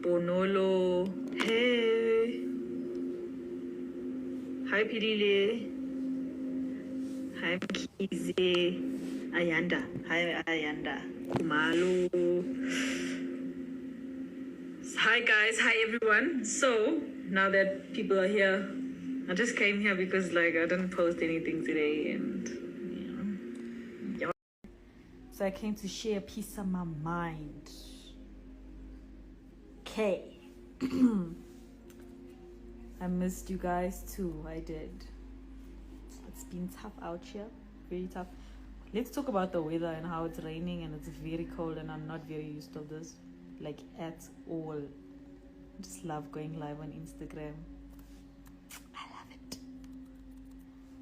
Bonolo. Hey. Hi, Pilile. Hi, Mkize. Ayanda. Hi, Ayanda. Kumalo. Hi, guys. Hi, everyone. So, now that people are here, I just came here because, like, I didn't post anything today and, yeah. So I came to share a piece of my mind. Okay. I missed you guys too. I did. It's been tough out here. Very tough. Let's talk about the weather and how it's raining and it's very cold and I'm not very used to this. Like at all. I just love going live on Instagram. I love it.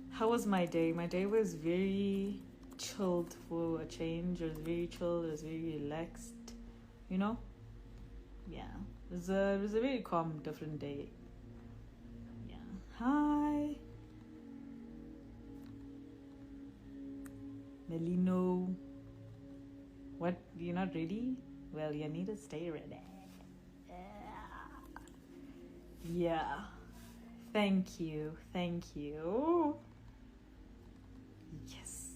How was my day? My day was very chilled for a change. It was very chilled. It was very relaxed. You know? Yeah. It was a very calm, different day. Yeah. Hi. Melino. What? You're not ready? Well, you need to stay ready. Yeah. Thank you. Thank you. Yes.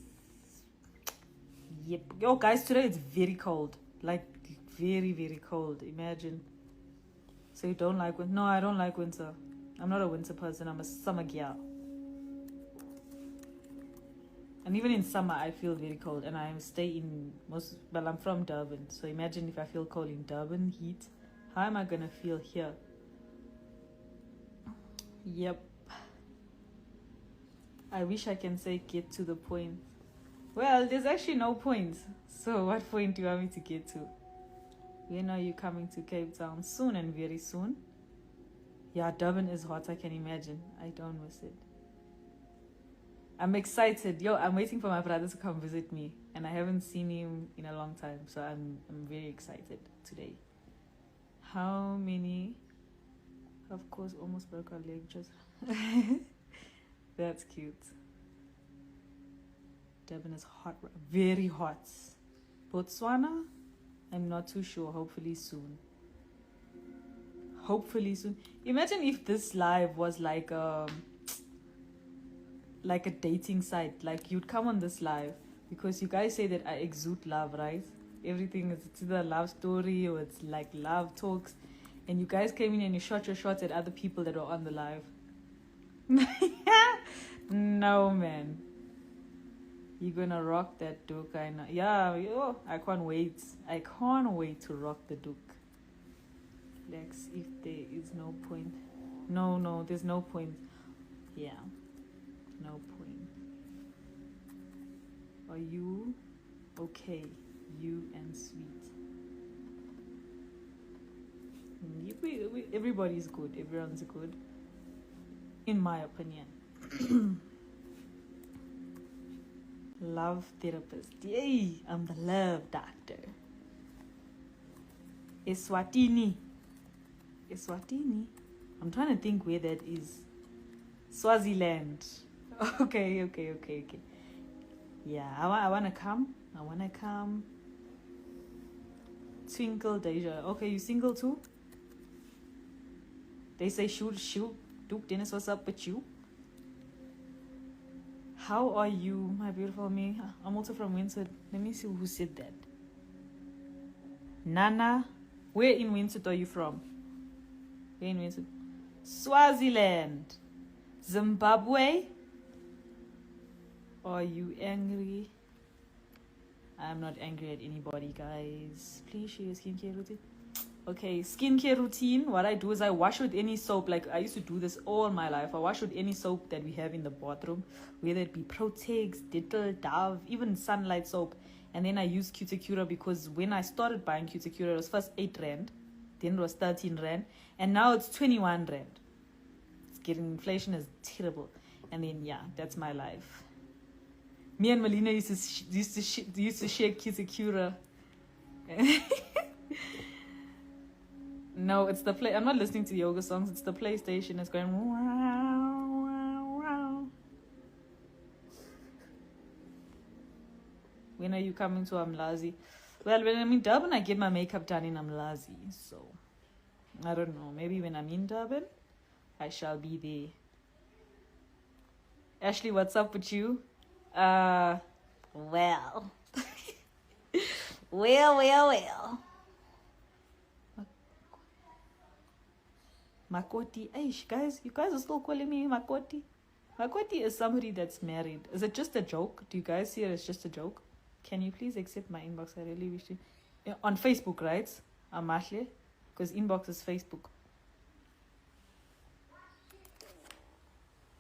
Yep. Yo, guys, today it's very cold. Like, very, very cold. Imagine. So you don't like winter? No, I don't like winter. I'm not a winter person. I'm a summer girl. And even in summer, I feel very cold. And I stay in most... Well, I'm from Durban. So imagine if I feel cold in Durban, heat. How am I going to feel here? Yep. I wish I can say get to the point. Well, there's actually no point. So what point do you want me to get to? When are you coming to Cape Town? Soon and very soon. Yeah, Durban is hot, I can imagine. I don't miss it. I'm excited. Yo, I'm waiting for my brother to come visit me. And I haven't seen him in a long time. So I'm very excited today. How many? Of course, almost broke our leg. Just That's cute. Durban is hot. Very hot. Botswana? I'm not too sure. Hopefully soon. Hopefully soon. Imagine if this live was like a dating site. Like you'd come on this live because you guys say that I exude love, right? Everything is it's either a love story or it's like love talks. And you guys came in and you shot your shots at other people that were on the live. No, man. You're gonna rock that Duke, I know. Yeah, yo, I can't wait. I can't wait to rock the Duke. Lex, if there is no point. No, there's no point. Yeah, no point. Are you okay? You and sweet. Everybody's good. Everyone's good. In my opinion. Love therapist. Yay! I'm the love doctor. Eswatini. Eswatini? I'm trying to think where that is. Swaziland. Okay. Yeah, I want to come. Twinkle Deja. Okay, you single too? They say shoot. Duke Dennis, what's up with you? How are you, my beautiful me? I'm also from Windsor. Let me see who said that. Nana. Where in Windsor are you from? Where in Windsor? Swaziland. Zimbabwe. Are you angry? I'm not angry at anybody, guys. Please share your skincare routine. Okay, skincare routine. What I do is I wash with any soap. Like I used to do this all my life. I wash with any soap that we have in the bathroom, whether it be Protex, Dettol, Dove, even Sunlight soap. And then I use Cuticura because when I started buying Cuticura, it was first 8 rand, then it was 13 rand, and now it's 21 rand. It's getting inflation is terrible. And then yeah, that's my life. Me and Melina used to share Cuticura. No, it's the play. I'm not listening to yoga songs. It's the PlayStation. It's going. Wow. When are you coming to Amlazi? Well, when I'm in Durban, I get my makeup done in Amlazi. So, I don't know. Maybe when I'm in Durban, I shall be there. Ashley, what's up with you? Well. well. Makoti. Eish, guys, you guys are still calling me Makoti. Makoti is somebody that's married. Is it just a joke? Do you guys see it as just a joke? Can you please accept my inbox? I really wish to. On Facebook, right? Amahle? Because inbox is Facebook.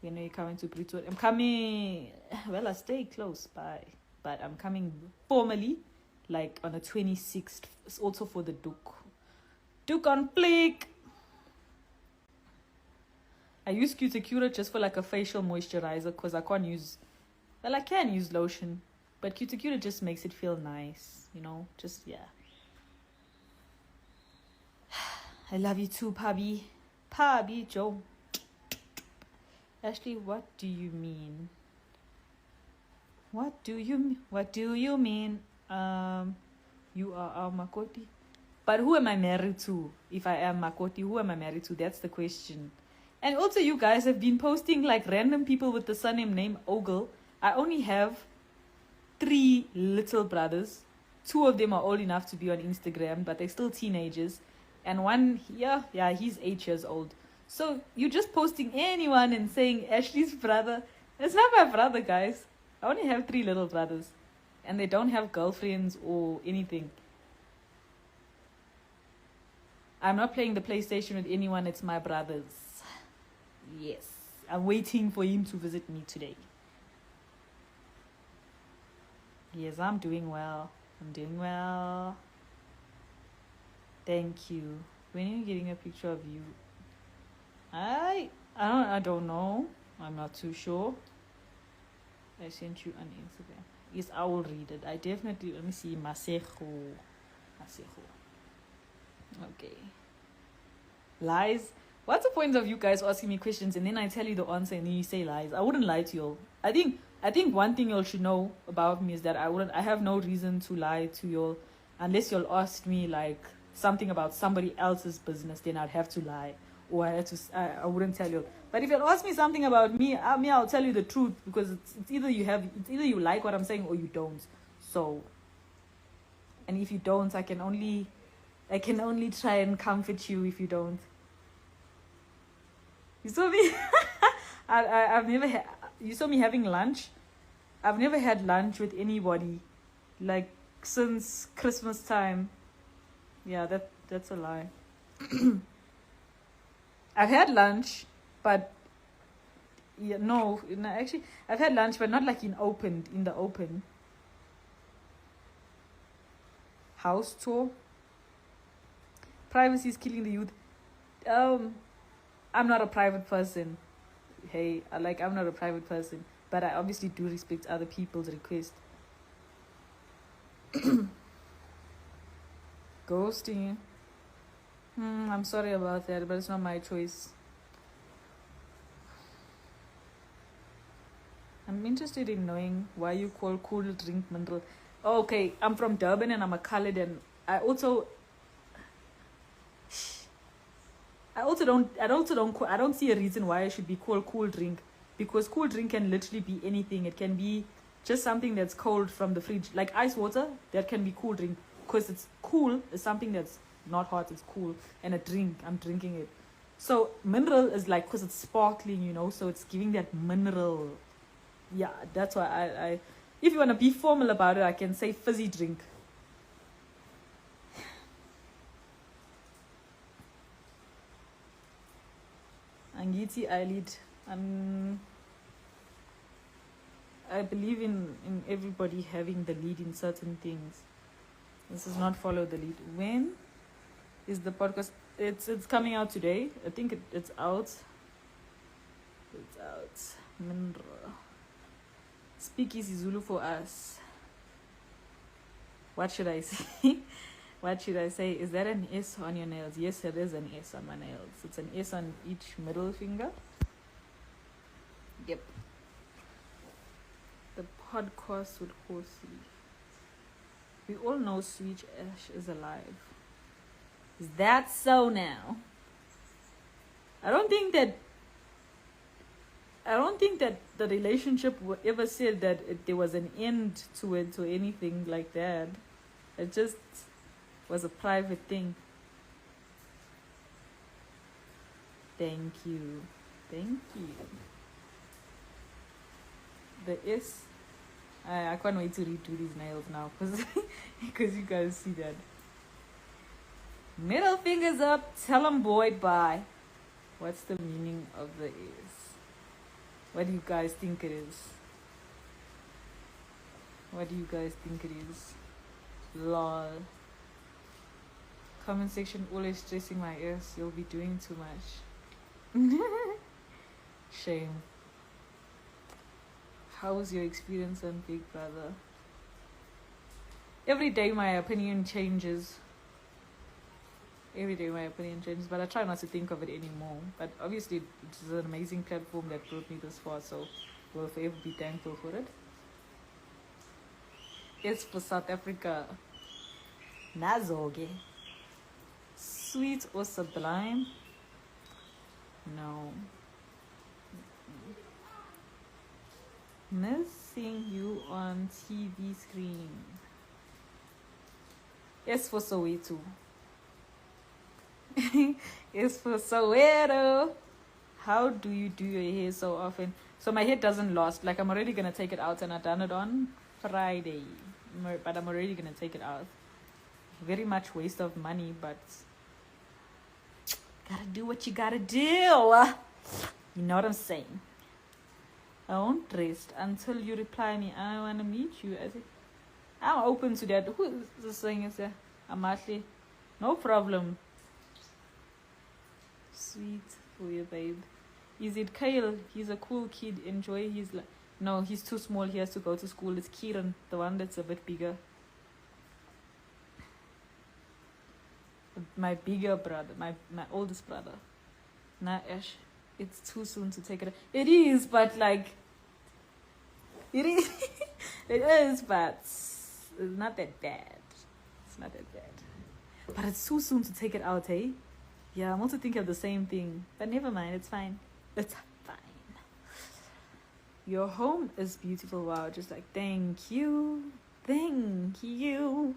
When are you coming to Pretoria? I'm coming. Well, I stay close by. But I'm coming formally, like on the 26th. It's also for the Duke. Duke on Fleek. I use Cuticura just for like a facial moisturizer because I can't use... Well, I can use lotion. But Cuticura just makes it feel nice. You know? Just, yeah. I love you too, Pabi. Pabi, Joe. Ashley, what do you mean? What do you mean? You are our Makoti. But who am I married to? If I am Makoti, who am I married to? That's the question. And also, you guys have been posting like random people with the surname name Ogle. I only have 3 little brothers. 2 of them are old enough to be on Instagram, but they're still teenagers. And one here, yeah, he's 8 years old. So you're just posting anyone and saying Ashley's brother. It's not my brother, guys. I only have 3 little brothers. And they don't have girlfriends or anything. I'm not playing the PlayStation with anyone. It's my brother's. Yes. I'm waiting for him to visit me today. Yes, I'm doing well. Thank you. When are you getting a picture of you? I don't know. I'm not too sure. I sent you on Instagram. Yes, I will read it. I definitely... Let me see. Masejo. Okay. Lies. What's the point of you guys asking me questions and then I tell you the answer and then you say lies? I wouldn't lie to you. I think one thing y'all should know about me is that I have no reason to lie to y'all unless y'all asked me like something about somebody else's business, then I'd have to lie. Or I wouldn't tell you. But if you ask me something about me, I'll tell you the truth because it's either you like what I'm saying or you don't. So, and if you don't, I can only try and comfort you if you don't. You saw me. I've never had. You saw me having lunch. I've never had lunch with anybody, like since Christmas time. Yeah, that's a lie. I've had lunch, but yeah, no, actually, I've had lunch, but not like in the open. House tour. Privacy is killing the youth. I'm not a private person. Hey, I'm not a private person, but I obviously do respect other people's requests. Ghosting. I'm sorry about that, but it's not my choice. I'm interested in knowing why you call cool drink mineral. Oh, okay, I'm from Durban and I'm a colored, and I also don't see a reason why I should be called cool drink, because cool drink can literally be anything. It can be just something that's cold from the fridge, like ice water. That can be cool drink because it's cool. It's something that's not hot. It's cool, and a drink. I'm drinking it. So mineral is like because it's sparkling, so it's giving that mineral. Yeah, that's why I if you want to be formal about it, I can say fizzy drink. Angiti eyelid. I believe in everybody having the lead in certain things. This is not follow the lead. When is the podcast? It's coming out today. I think it's out. It's out. Mindra. Speakeasy Zulu for us. What should I say? What should I say? Is that an S on your nails? Yes, there is an S on my nails. It's an S on each middle finger. Yep. The podcast with Horsey. We all know Sweet Ash is alive. Is that so now? I don't think that the relationship ever said that there was an end to it or anything like that. It just was a private thing. Thank you. Thank you. The S. I can't wait to redo these nails now because you guys see that. Middle fingers up. Tell them Boyd bye. What's the meaning of the S? What do you guys think it is? What do you guys think it is? Lol. Comment section always stressing my ears. You'll be doing too much. Shame. How was your experience on Big Brother? Every day my opinion changes. Every day my opinion changes, but I try not to think of it anymore. But obviously it's an amazing platform that brought me this far, so we'll forever be thankful for it. It's for South Africa. Nazoge. Sweet or sublime? No. Missing you on TV screen. S for Soweto. S for Soweto. How do you do your hair so often? So my hair doesn't last. Like I'm already gonna take it out, and I done it on Friday, but I'm already gonna take it out. Very much waste of money, but gotta do what you gotta do. You know what I'm saying? I won't rest until you reply me. I want to meet you. I'm open to that. Who is saying is that? Amahle. No problem. Sweet for you, babe. Is it Kyle? He's a cool kid. Enjoy his life. No, he's too small. He has to go to school. It's Kieran, the one that's a bit bigger. My bigger brother. My oldest brother. Nah, Ash. It's too soon to take it. It is, but like, it is. It is, but it's not that bad. It's not that bad. But it's too soon to take it out, eh? Yeah, I'm also thinking of the same thing. But never mind, it's fine. It's fine. Your home is beautiful. Wow, just like, thank you. Thank you.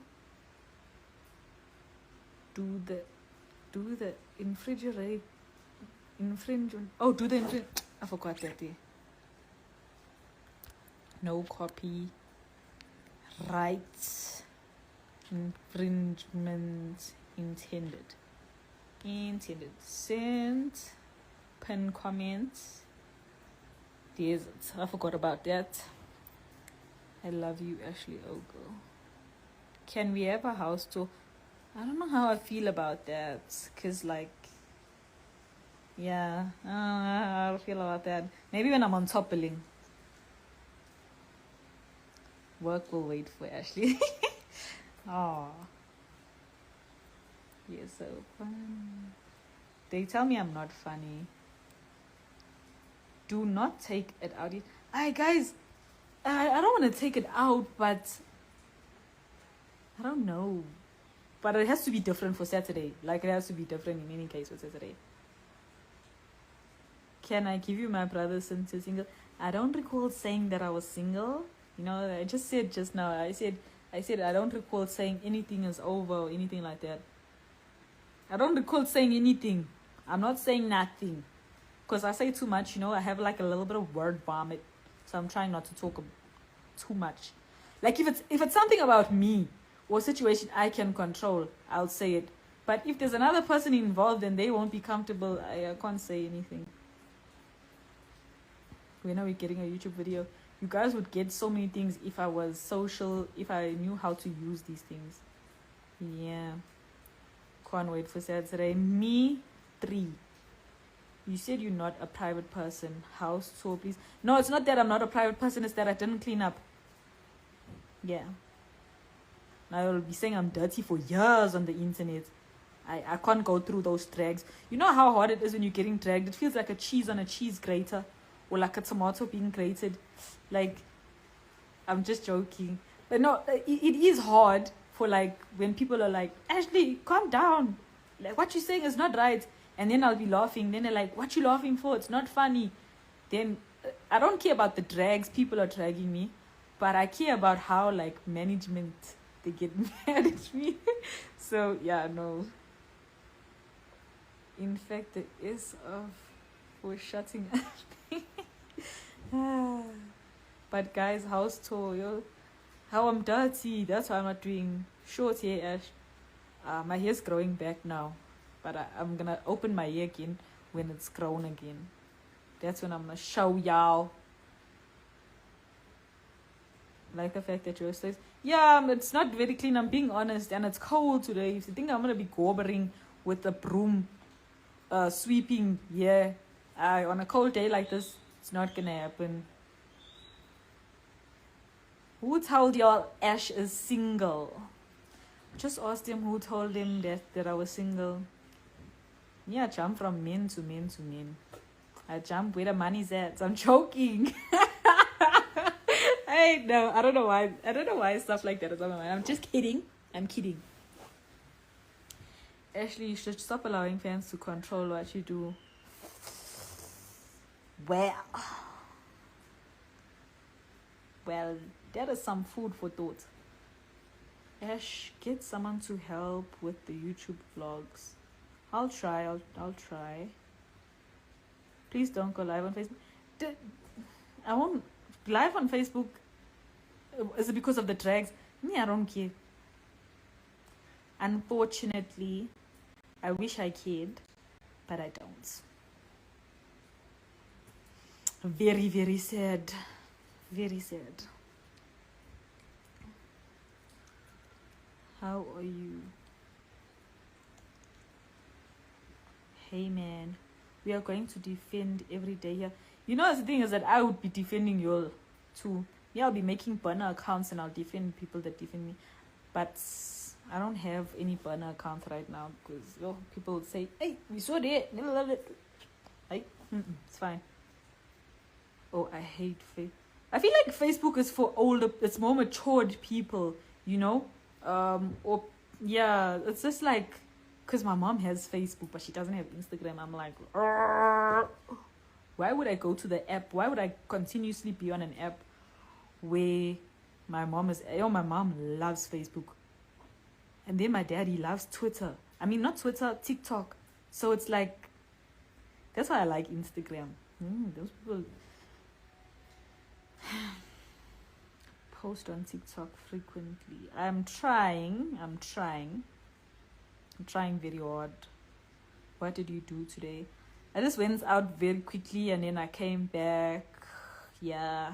Do the infringement. Oh, do the infringement. I forgot that day. No copy. Rights. Infringement intended. Send. Pin comments. There's it. I forgot about that. I love you, Ashley Ogo. Can we have a house tour? I don't know how I feel about that. Because, like, yeah, I don't know how I feel about that. Maybe when I'm on top billing. Work will wait for Ashley. Oh. You're so fun. They tell me I'm not funny. Do not take it out yet. Guys, I don't want to take it out, but I don't know. But it has to be different for Saturday. Like, it has to be different in any case for Saturday. Can I give you my brother since you're single? I don't recall saying that I was single. You know, I just said just now. I said I don't recall saying anything is over or anything like that. I don't recall saying anything. I'm not saying nothing. Because I say too much, you know. I have like a little bit of word vomit. So I'm trying not to talk too much. Like if it's something about me or situation I can control, I'll say it. But if there's another person involved and they won't be comfortable, I can't say anything. When are we getting a YouTube video? You guys would get so many things if I was social, if I knew how to use these things. Yeah. Can't wait for Saturday. Me, 3. You said you're not a private person. House tour, please. No, it's not that I'm not a private person. It's that I didn't clean up. Yeah. Now you'll be saying I'm dirty for years on the internet. I can't go through those drags. You know how hard it is when you're getting dragged? It feels like a cheese on a cheese grater. Or like a tomato being grated. Like, I'm just joking. But no, it is hard for like, when people are like, Ashley, calm down. Like, what you're saying is not right. And then I'll be laughing. Then they're like, what you laughing for? It's not funny. Then I don't care about the drags. People are dragging me. But I care about how, like, management, they get mad at me. So, yeah, no. In fact, the S of for shutting up. But guys, house tour, yo. How I'm dirty. That's why I'm not doing short hair, Ash. My hair's growing back now. But I'm gonna open my hair again when it's grown again. That's when I'm gonna show y'all. Like the fact that yours says, yeah, it's not very clean. I'm being honest, and it's cold today. If you think I'm gonna be gobbering with a broom, sweeping, yeah, on a cold day like this, it's not gonna happen. Who told y'all Ash is single? Just asked him who told him that I was single. Yeah, I jump from men to men to men. I jump where the money's at. So I'm joking. Hey, no, I don't know why stuff like that is on my mind. I'm just kidding. I'm kidding. Ashley, you should stop allowing fans to control what you do. Well, that is some food for thought. Ash, get someone to help with the YouTube vlogs. I'll try. Please don't go live on Facebook. I won't live on Facebook. Is it because of the drags? Me, I don't care. Unfortunately, I wish I cared, but I don't. Very, very sad. Very sad. How are you? Hey man, we are going to defend every day here. You know, the thing is that I would be defending you all too. Yeah, I'll be making burner accounts and I'll defend people that defend me. But I don't have any burner accounts right now because people would say, hey, we saw that. Like, it's fine. Oh, I hate Facebook. I feel like Facebook is for older, it's more matured people, you know? Or, yeah, it's just like, because my mom has Facebook, but she doesn't have Instagram. I'm like, why would I go to the app? Why would I continuously be on an app where my mom loves Facebook. And then my daddy loves Twitter. I mean, not Twitter, TikTok. So it's like, that's why I like Instagram. Those people post on TikTok frequently. I'm trying very hard. What did you do today? I just went out very quickly and then I came back. Yeah.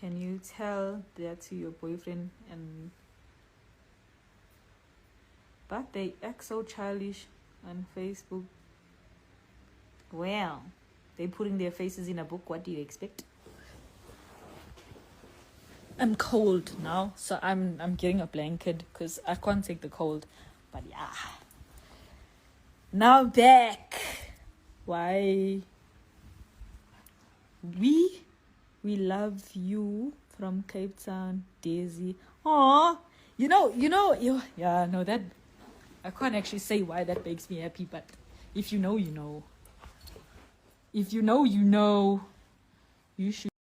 Can you tell that to your boyfriend? But they act so childish on Facebook. Well, they're putting their faces in a book. What do you expect? I'm cold now, so I'm getting a blanket because I can't take the cold. But yeah, now back. Why? We love you from Cape Town, Daisy. Aw, yeah, no, that I can't actually say why that makes me happy, but if you know, you know. If you know, you know. You should.